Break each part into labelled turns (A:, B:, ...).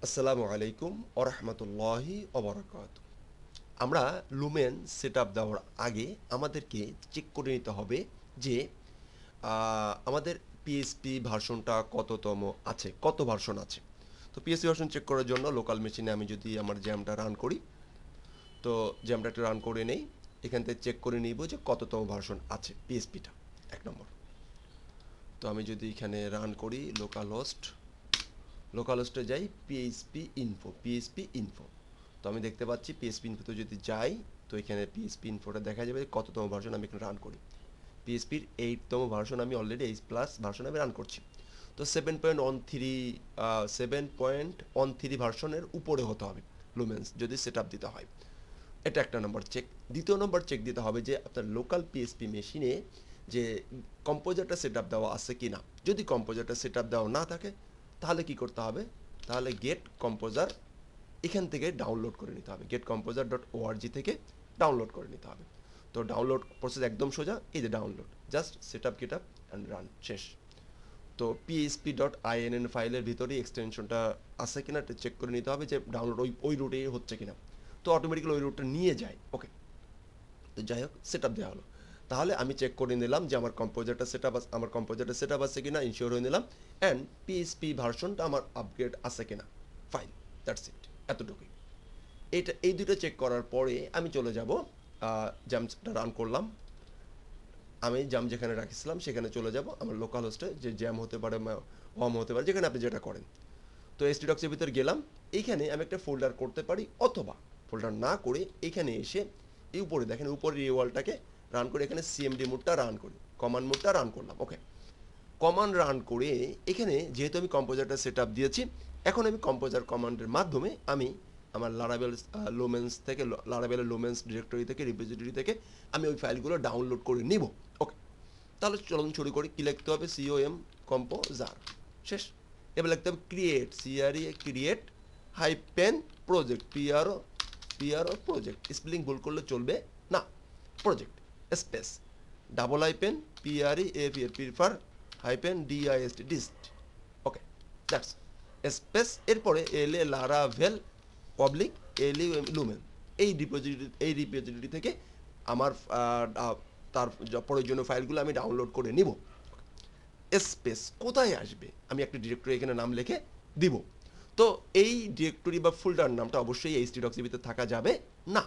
A: আসসালামু আলাইকুম ওয়া রাহমাতুল্লাহি ওয়া বারাকাতুহু। আমরা লুমেন সেটআপ দেওয়ার আগে আমাদেরকে চেক করে নিতে হবে যে আমাদের পিএইচপি ভার্সনটা কততম আছে, কত ভার্সন আছে। তো পিএইচপি ভার্সন চেক করার জন্য লোকাল মেশিনে আমি যদি আমার জ্যামটা রান করি, তো জ্যামটা একটু রান করে নেই। এখান থেকে চেক করে নিব যে কততম ভার্সন আছে পিএইচপিটা, 1 নম্বর। তো আমি যদি এখানে রান করি লোকাল হোস্টে যাই, পিএইচপি ইনফো। তো আমি দেখতে পাচ্ছি পিএইচপি ইনফোতে যদি যাই, তো এখানে পিএইচপি ইনফোটা দেখা যাবে কততম ভার্সন আমি এখানে রান করি। পিএইচপির 8তম ভার্সন আমি অলরেডি 8+ ভার্সন আমি রান করছি। তো 7.13 ভার্সনের উপরে হতে হবে লুমেন্স যদি সেট আপ দিতে হয়। এটা একটা নম্বর চেক। দ্বিতীয় নম্বর চেক দিতে হবে যে আপনার লোকাল পিএইচপি মেশিনে যে কম্পোজারটা সেট আপ দেওয়া আছে কি না। যদি কম্পোজারটা সেট আপ দেওয়া না থাকে, তাহলে কি করতে হবে, তাহলে গেট কম্পোজার এখান থেকে ডাউনলোড করে নিতে হবে। getcomposer.org থেকে ডাউনলোড করে নিতে হবে। তো ডাউনলোড প্রসেস একদম সোজা, এই যে download, just set up get up and run, শেষ। তো php.inn ফাইলের ভিতরেই এক্সটেনশনটা আছে কিনা এটা চেক করে নিতে হবে যে ডাউনলোড ওই রুটে হচ্ছে কিনা। তো অটোমেটিক্যালি ওই রুটটা নিয়ে যায়। ওকে, তো যাই হোক, সেট আপ দেওয়া হলো। তাহলে আমি চেক করে নিলাম যে আমার কম্পোজারটা সেট আপ আছে কিনা, ইনশিওর হয়ে নিলাম। অ্যান্ড পিএইচপি ভার্সনটা আমার আপগ্রেড আছে কিনা, ফাইন, দ্যাটস ইট, এতটুকুই। এই দুটো চেক করার পরে আমি চলে যাব, জ্যামটা রান করলাম। আমি জ্যাম যেখানে রাখিছিলাম সেখানে চলে যাব, আমার লোকাল হোস্টে, যে জ্যাম হতে পারে, হোম হতে পারে, যেখানে আপনি যেটা করেন। তো htdocs এর ভিতরে গেলাম। এইখানে আমি একটা ফোল্ডার করতে পারি, অথবা ফোল্ডার না করে এইখানে এসে এই উপরে দেখেন, উপরে এই ওয়ালটাকে রান করে এখানে সিএমডি মোডটা রান করি, কমান্ড মোডটা রান করলাম। ওকে, কমান্ড রান করে এখানে যেহেতু আমি কম্পোজারটা সেট আপ দিয়েছি, এখন আমি কম্পোজার কমান্ডের মাধ্যমে আমি আমার লারাভেলের লুমেন্স ডিরেক্টরি থেকে, রিপোজিটরি থেকে আমি ওই ফাইলগুলো ডাউনলোড করে নিব। ওকে, তাহলে চলুন শুরু করি। কী লিখতে হবে, com কম্পোজার, শেষ। এবার লিখতে হবে create hyphen project, PRO project, spelling ভুল করলে চলবে না, project space double hyphen prefer hyphen dist. Okay, that's space, এরপরে লারাভেল পাবলিক লুমেন, এই রিপোজিটরি থেকে আমার তার প্রয়োজনীয় ফাইলগুলো আমি ডাউনলোড করে নিব। স্পেস কোথায় আসবে, আমি একটা ডিরেক্টরি এখানে নাম লিখে দিব। তো এই ডিরেক্টরি বা ফোল্ডার নামটা অবশ্যই htdocs এর ভিতরে থাকা যাবে না।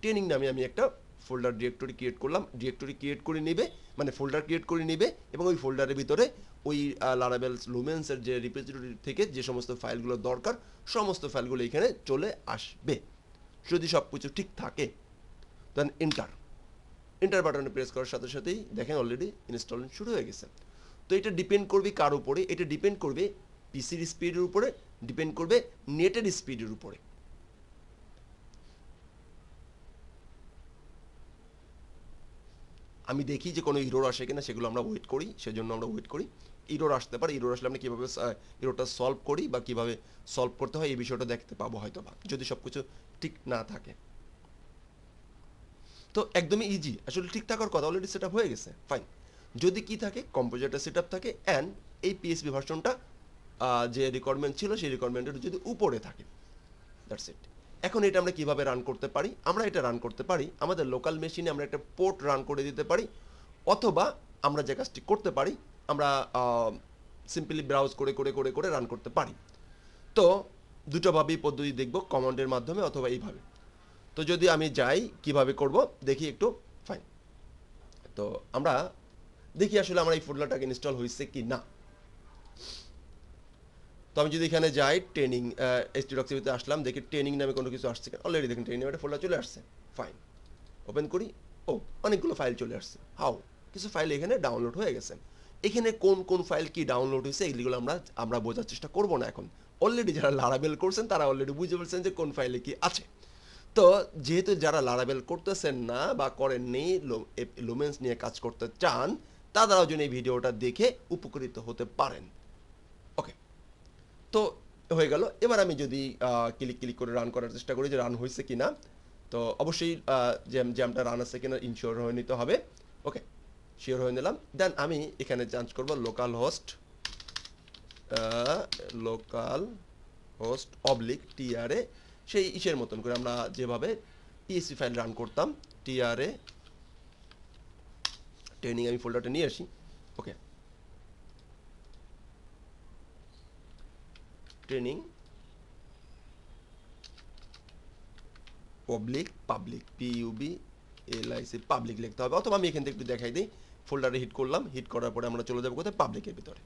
A: ট্রেনিং নামে আমি একটা ফোল্ডার ডিরেক্টরি ক্রিয়েট করলাম। ডিরেক্টরি ক্রিয়েট করে নেবে, মানে ফোল্ডার ক্রিয়েট করে নেবে, এবং ওই ফোল্ডারের ভিতরে ওই লারাভেল লুমেন্সের যে রিপোজিটরি থেকে যে সমস্ত ফাইলগুলো দরকার, সমস্ত ফাইলগুলো এখানে চলে আসবে, যদি সব কিছু ঠিক থাকে। দেন এন্টার বাটনে প্রেস করার সাথে সাথেই দেখেন অলরেডি ইনস্টল শুরু হয়ে গেছে। তো এটা ডিপেন্ড করবে কার উপরে, এটা ডিপেন্ড করবে পিসির স্পিডের উপরে, ডিপেন্ড করবে নেটের স্পিডের উপরে। আমি দেখি যে কোনো ইরোর আসে কিনা, সেগুলো আমরা ওয়েট করি, সেজন্য আমরা ওয়েট করি। ইরোর আসতে পারে, ইরোর আসলে আমরা কীভাবে ইরোরটা সলভ করি বা কীভাবে সলভ করতে হয় এই বিষয়টা দেখতে পাবো হয়তো বা, যদি সব কিছু ঠিক না থাকে। তো একদমই ইজি, আসলে ঠিক থাকার কথা, অলরেডি সেট আপ হয়ে গেছে, ফাইন। যদি কি থাকে, কম্পোজারটা সেট আপ থাকে, অ্যান্ড এই পিএইচপি ভার্সনটা যে রিকোয়ারমেন্ট ছিল সেই রিকোয়ারমেন্টের যদি উপরে থাকে, দ্যাটস ইট। এখন এটা আমরা কিভাবে রান করতে পারি, আমরা এটা রান করতে পারি আমাদের লোকাল মেশিনে, আমরা একটা পোর্ট রান করে দিতে পারি, অথবা আমরা যে কাজটি করতে পারি, আমরা সিম্পলি ব্রাউজ করে করে করে করে রান করতে পারি। তো দুটোভাবেই পদ্ধতি দেখব, কমান্ডের মাধ্যমে অথবা এইভাবে। তো যদি আমি যাই কিভাবে করব দেখি একটু, ফাইন। তো আমরা দেখি আসলে আমার এই ফোল্ডারটাকে ইনস্টল হয়েছে কি না। তো আমি যদি এখানে যাই, ট্রেনিং htdocs এর আসলাম, দেখি ট্রেনিং নামে কোনো কিছু আসছে, অলরেডি দেখেন ট্রেনিং নামে একটা ফোল্ডার চলে আসছে, ফাইন। ওপেন করি, ও অনেকগুলো ফাইল চলে আসছে, কিছু ফাইল এখানে ডাউনলোড হয়ে গেছে। এখানে কোন কোন ফাইল কি ডাউনলোড হয়েছে এগুলো আমরা বোঝার চেষ্টা করব না এখন। অলরেডি যারা লারাভেল করছেন তারা অলরেডি বুঝে ফেলছেন যে কোন ফাইলে কি আছে। তো যেহেতু যারা লারাভেল করতেছেন না বা করেননি, লুমেন্স নিয়ে কাজ করতে চান, তারাও যেন এই ভিডিওটা দেখে উপকৃত হতে পারেন। ওকে, তো হয়ে গেল। এবার আমি যদি ক্লিক করে রান করার চেষ্টা করি যে রান হয়েছে কি না, তো অবশ্যই জ্যামটা রান আছে কিনা ইনশিওর হয়ে নিতে হবে। ওকে, শিওর হয়ে নিলাম। দেন আমি এখানে চান্স করব local host local host oblique TRA, সেই ইসের মতন করে আমরা যেভাবে পিএসপি ফাইল রান করতাম, টিআরএ ট্রেনিং, আমি ফোল্ডারটা নিয়ে আসি। ওকে, ট্রেনিং পাবলিক PUBLIC পাবলিক লিখতে হবে, অথবা আমি এখান থেকে একটু দেখাই দিই। ফোল্ডারে হিট করলাম, হিট করার পরে আমরা চলে যাবো কোথায়, পাবলিকের ভিতরে।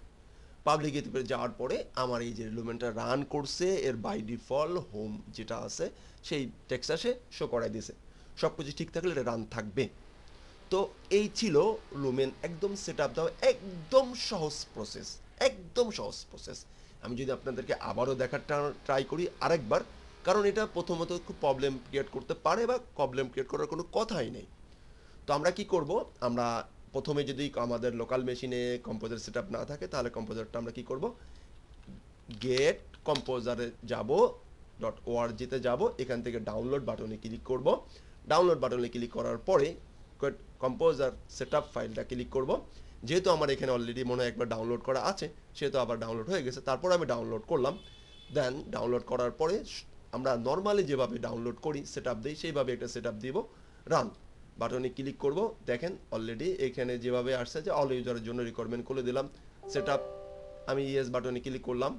A: পাবলিকের ভিতরে যাওয়ার পরে আমার এই যে লুমেনটা রান করছে, এর বাই ডিফল্ট হোম যেটা আছে সেই টেক্সটাসে শো করাই দিয়েছে। সব কিছু ঠিক থাকলে এটা রান থাকবে। তো এই ছিল লুমেন একদম সেট আপ দেওয়া, একদম সহজ প্রসেস, একদম সহজ প্রসেস। আমি যদি আপনাদেরকে আবারও দেখার ট্রাই করি আরেকবার, কারণ এটা প্রথমত খুব প্রবলেম ক্রিয়েট করতে পারে, বা প্রবলেম ক্রিয়েট করার কোনো কথাই নেই। তো আমরা কি করব, আমরা প্রথমে যদি আমাদের লোকাল মেশিনে কম্পোজার সেট আপ না থাকে, তাহলে কম্পোজারটা আমরা কি করব, গেট কম্পোজারে যাব, .org-তে যাব, এখান থেকে ডাউনলোড বাটনে ক্লিক করব। ডাউনলোড বাটনে ক্লিক করার পরে কম্পোজার সেটআপ ফাইলটা ক্লিক করব। যেহেতু আমার এখানে অলরেডি মনে হয় একবার ডাউনলোড করা আছে, সেহেতু আবার ডাউনলোড হয়ে গেছে। তারপর আমি ডাউনলোড করলাম। দেন ডাউনলোড করার পরে আমরা নর্মালি যেভাবে ডাউনলোড করি সেটআপ দিই, সেইভাবে একটা সেটআপ দিব। রান বাটনে ক্লিক করব। দেখেন অলরেডি এখানে যেভাবে আসছে যে অল ইউজারের জন্য রিকোয়ারমেন্ট করে দিলাম সেটআপ, আমি ইয়েস বাটনে ক্লিক করলাম।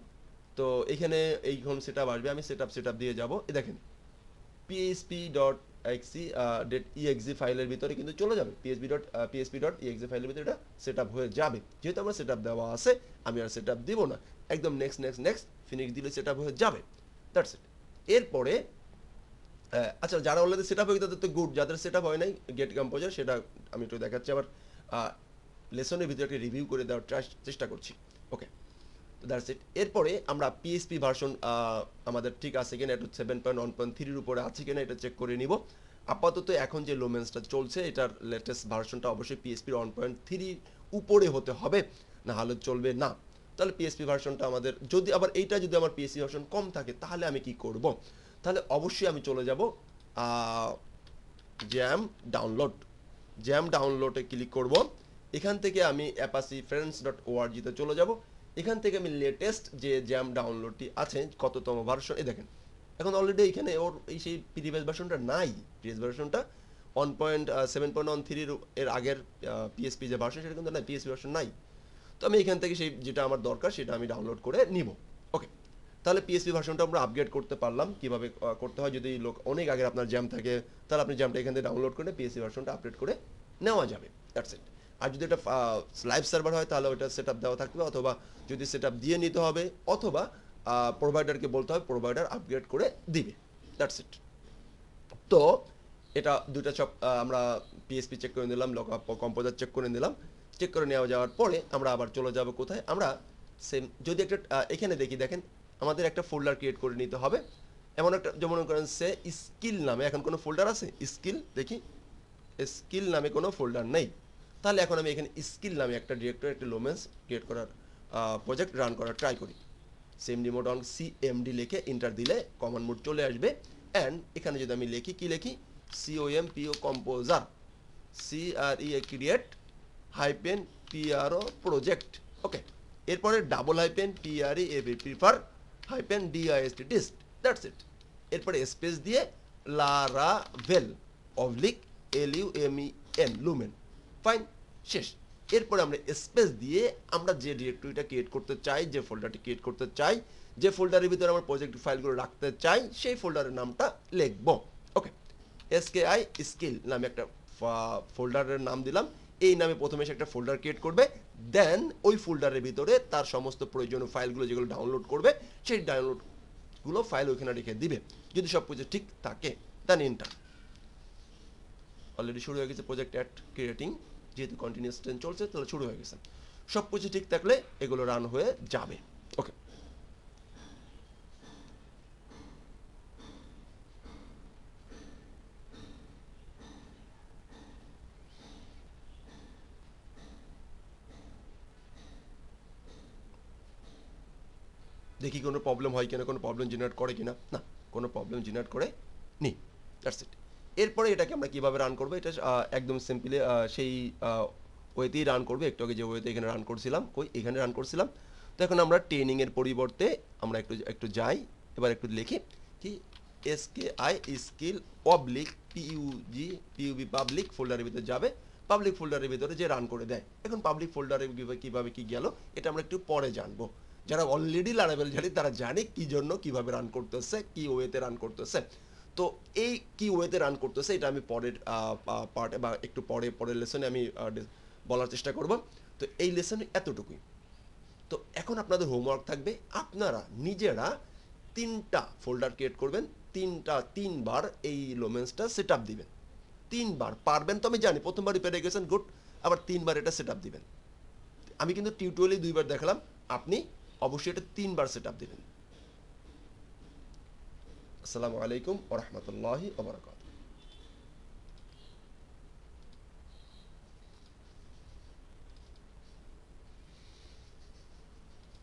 A: তো এখানে এইখন সেটআপ আসবে, আমি সেটআপ দিয়ে যাব। দেখেন php.exe ফাইলের ভিতরে কিন্তু চলে যাবে, php.exe ফাইলের ভিতরে এটা সেটআপ হয়ে যাবে। যেহেতু আমার সেটআপ দেওয়া আছে, আমি আর সেটআপ দিব না, একদম নেক্সট ফিনিশ দিলে সেটআপ হয়ে যাবে। That's it. এরপরে আচ্ছা, যারা অলরেডি সেটআপ হয়ে তাদের তো গুড, যাদের সেটআপ হয় নাই গেট কম্পোজার, সেটা আমি একটু দেখাচ্ছি আবার লেসনের ভিতরে একটা রিভিউ করে দেওয়ার চেষ্টা করছি। ওকে, দ্যাটস ইট। এরপরে আমরা পিএসপি ভার্সন আমাদের ঠিক আছে কিনা, এটা 7.1.3 উপরে আছে কিনা এটা চেক করে নিব। আপাতত এখন যে লুমেন্সটা চলছে, এটার লেটেস্ট ভার্সনটা অবশ্যই পিএসপি 1.3 উপরে হতে হবে, না হলে চলবে না। তাহলে পিএসপি ভার্সনটা আমাদের যদি আবার এইটা যদি আমার পিএসপি ভার্সন কম থাকে, তাহলে আমি কি করব, তাহলে অবশ্যই আমি চলে যাব জ্যাম ডাউনলোডে ক্লিক করব। এখান থেকে আমি apache-friends.org-তে চলে যাব। এখান থেকে আমি লেটেস্ট যে জ্যাম ডাউনলোডটি আছে, কততম ভার্সন, এই দেখেন এখন অলরেডি এখানে ওর এই সেই প্রিভিয়াস ভার্সনটা নাই, প্রিভিয়াস ভার্সনটা 7.13 এর আগের পিএসপি যে ভার্সন, সেটা কিন্তু নাই, পিএসপি ভার্সন নাই। তো আমি এখান থেকে সেই যেটা আমার দরকার সেটা আমি ডাউনলোড করে নিব। ওকে, তাহলে পিএসপি ভার্সনটা আমরা আপগ্রেড করতে পারলাম। কিভাবে করতে হয়, যদি অনেক আগের আপনার জ্যাম থাকে, তাহলে আপনি জ্যামটা এখান থেকে ডাউনলোড করে পিএসপি ভার্সনটা আপডেট করে নেওয়া যাবে। That's it. আর যদি এটা লাইভ সার্ভার হয়, তাহলে ওটা সেট আপ দেওয়া থাকবে, অথবা যদি সেট আপ দিয়ে নিতে হবে, অথবা প্রোভাইডারকে বলতে হবে, প্রোভাইডার আপগ্রেড করে দিবে। That's it. তো এটা দুইটা সব আমরা পিএসপি চেক করে নিলাম, কম্পোজার চেক করে নিলাম। চেক করে নেওয়া যাওয়ার পরে আমরা আবার চলে যাব কোথায়, আমরা সেম যদি একটা এখানে দেখেন আমাদের একটা ফোল্ডার ক্রিয়েট করে নিতে হবে। এমন একটা, যেমন করেন সে স্কিল নামে এখন কোনো ফোল্ডার আছে, স্কিল দেখি, স্কিল নামে কোনো ফোল্ডার নেই। তাহলে এখন আমি এখানে স্কিল নামে একটা ডিরেক্টরি, একটা লুমেন্স ক্রিয়েট করার প্রজেক্ট রান করার ট্রাই করি। সিএমডি মোড অন সিএমডি লিখে এন্টার দিলে কমান্ড মোড চলে আসবে। অ্যান্ড এখানে যদি আমি লিখি, কি লিখি, COMPO composer, CRE create hyphen PRO project. Okay, এরপরে double hyphen PREAV prefer hyphen DIST dist. That's it. এরপরে স্পেস দিয়ে Laravel oblique LUMEN Lumen, fine, শেষ। এরপরে আমরা স্পেস দিয়ে আমরা যে ডিরেক্টরিটা ক্রিয়েট করতে চাই, যে ফোল্ডারটি ক্রিয়েট করতে চাই, যে ফোল্ডারের ভিতরে আমরা প্রজেক্ট ফাইলগুলো রাখতে চাই, সেই ফোল্ডারের নামটা লিখব। ওকে, SKI স্কিল নামে একটা ফোল্ডারের নাম দিলাম। এই নামে প্রথমে সে একটা ফোল্ডার ক্রিয়েট করবে। দেন ওই ফোল্ডারের ভিতরে তার সমস্ত প্রয়োজনীয় ফাইলগুলো যেগুলো ডাউনলোড করবে, সেই ডাউনলোডগুলো ফাইল ওইখানে রেখে দিবে, যদি সব কিছু ঠিক থাকে। দেন এন্টার। অলরেডি শুরু হয়ে গেছে প্রজেক্ট অ্যাট ক্রিয়েটিং, যেহেতু কন্টিনিউয়াস ট্রেন চলছে, তাহলে শুরু হয়ে গেছে। সব কিছু ঠিক থাকলে এগুলো রান হয়ে যাবে। ওকে, দেখি কোনো প্রবলেম হয় কিনা, কোনো প্রবলেম জেনারেট করে কিনা, না কোনো প্রবলেম জেনারেট করে নি। That's it. এরপরে এটাকে আমরা কীভাবে রান করবো, এটা একদম সিম্পলি সেই ওয়েতেই রান করবে, একটু আগে যে ওয়েতে এখানে রান করছিলাম, এখানে রান করছিলাম। তো এখন আমরা ট্রেনিং এর পরিবর্তে আমরা একটু একটু যাই, এবার একটু লিখি কি এসকেআই স্কিল পাবলিক পিইউবি পাবলিক ফোল্ডারের ভিতরে যাবে, পাবলিক ফোল্ডারের ভিতরে যে রান করে দেয়। এখন পাবলিক ফোল্ডারে কিভাবে কি গেল এটা আমরা একটু পরে জানবো। যারা অলরেডি লারাভেল জানে তারা জানে কি জন্য কিভাবে রান করতেছে, কি ওয়েতে রান করতেছে। তো এই কি ওয়েতে রান করতেছে এটা আমি পরের পার্টে বা একটু পরের লেসনে আমি বলার চেষ্টা করব। তো এই লেসনে এতটুকুই। তো এখন আপনাদের হোমওয়ার্ক থাকবে, আপনারা নিজেরা 3টা ফোল্ডার ক্রিয়েট করবেন, 3বার এই লোমেন্সটা সেট আপ দিবেন। 3বার পারবেন তো আমি জানি, প্রথমবারই পেরে গেছেন, গুড। আবার 3বার এটা সেট আপ দিবেন। আমি কিন্তু টিউটোরিয়ালে 2বার দেখালাম, আপনি অবশ্যই এটা 3বার সেট আপ দিবেন। আসসালামু আলাইকুম ওয়া রাহমাতুল্লাহি ওয়া বারাকাতুহু।